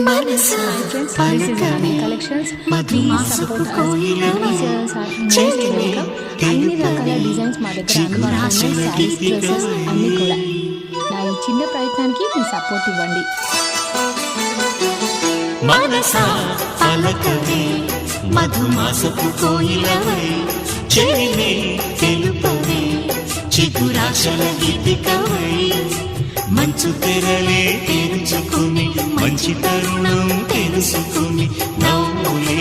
మనసా పలకవే మధుమాసపు కోయిలవే చెలివే అన్ని రకాల డిజైన్స్ మా దగ్గర అందుబాటులో శారీస్, డ్రెస్సెస్ అన్నీ కూడా. నా ఈ చిన్న ప్రయత్నానికి మీ సపోర్ట్ ఇవ్వండి. మనసా పలకవే మధుమాసపు కోయిలవే చెలివే తెలుపవే చిగురాశల గీతికవై మంచు తెరలే తెరుచుకుని మంచి తరుణం తెలుసుకుని నవ్వులే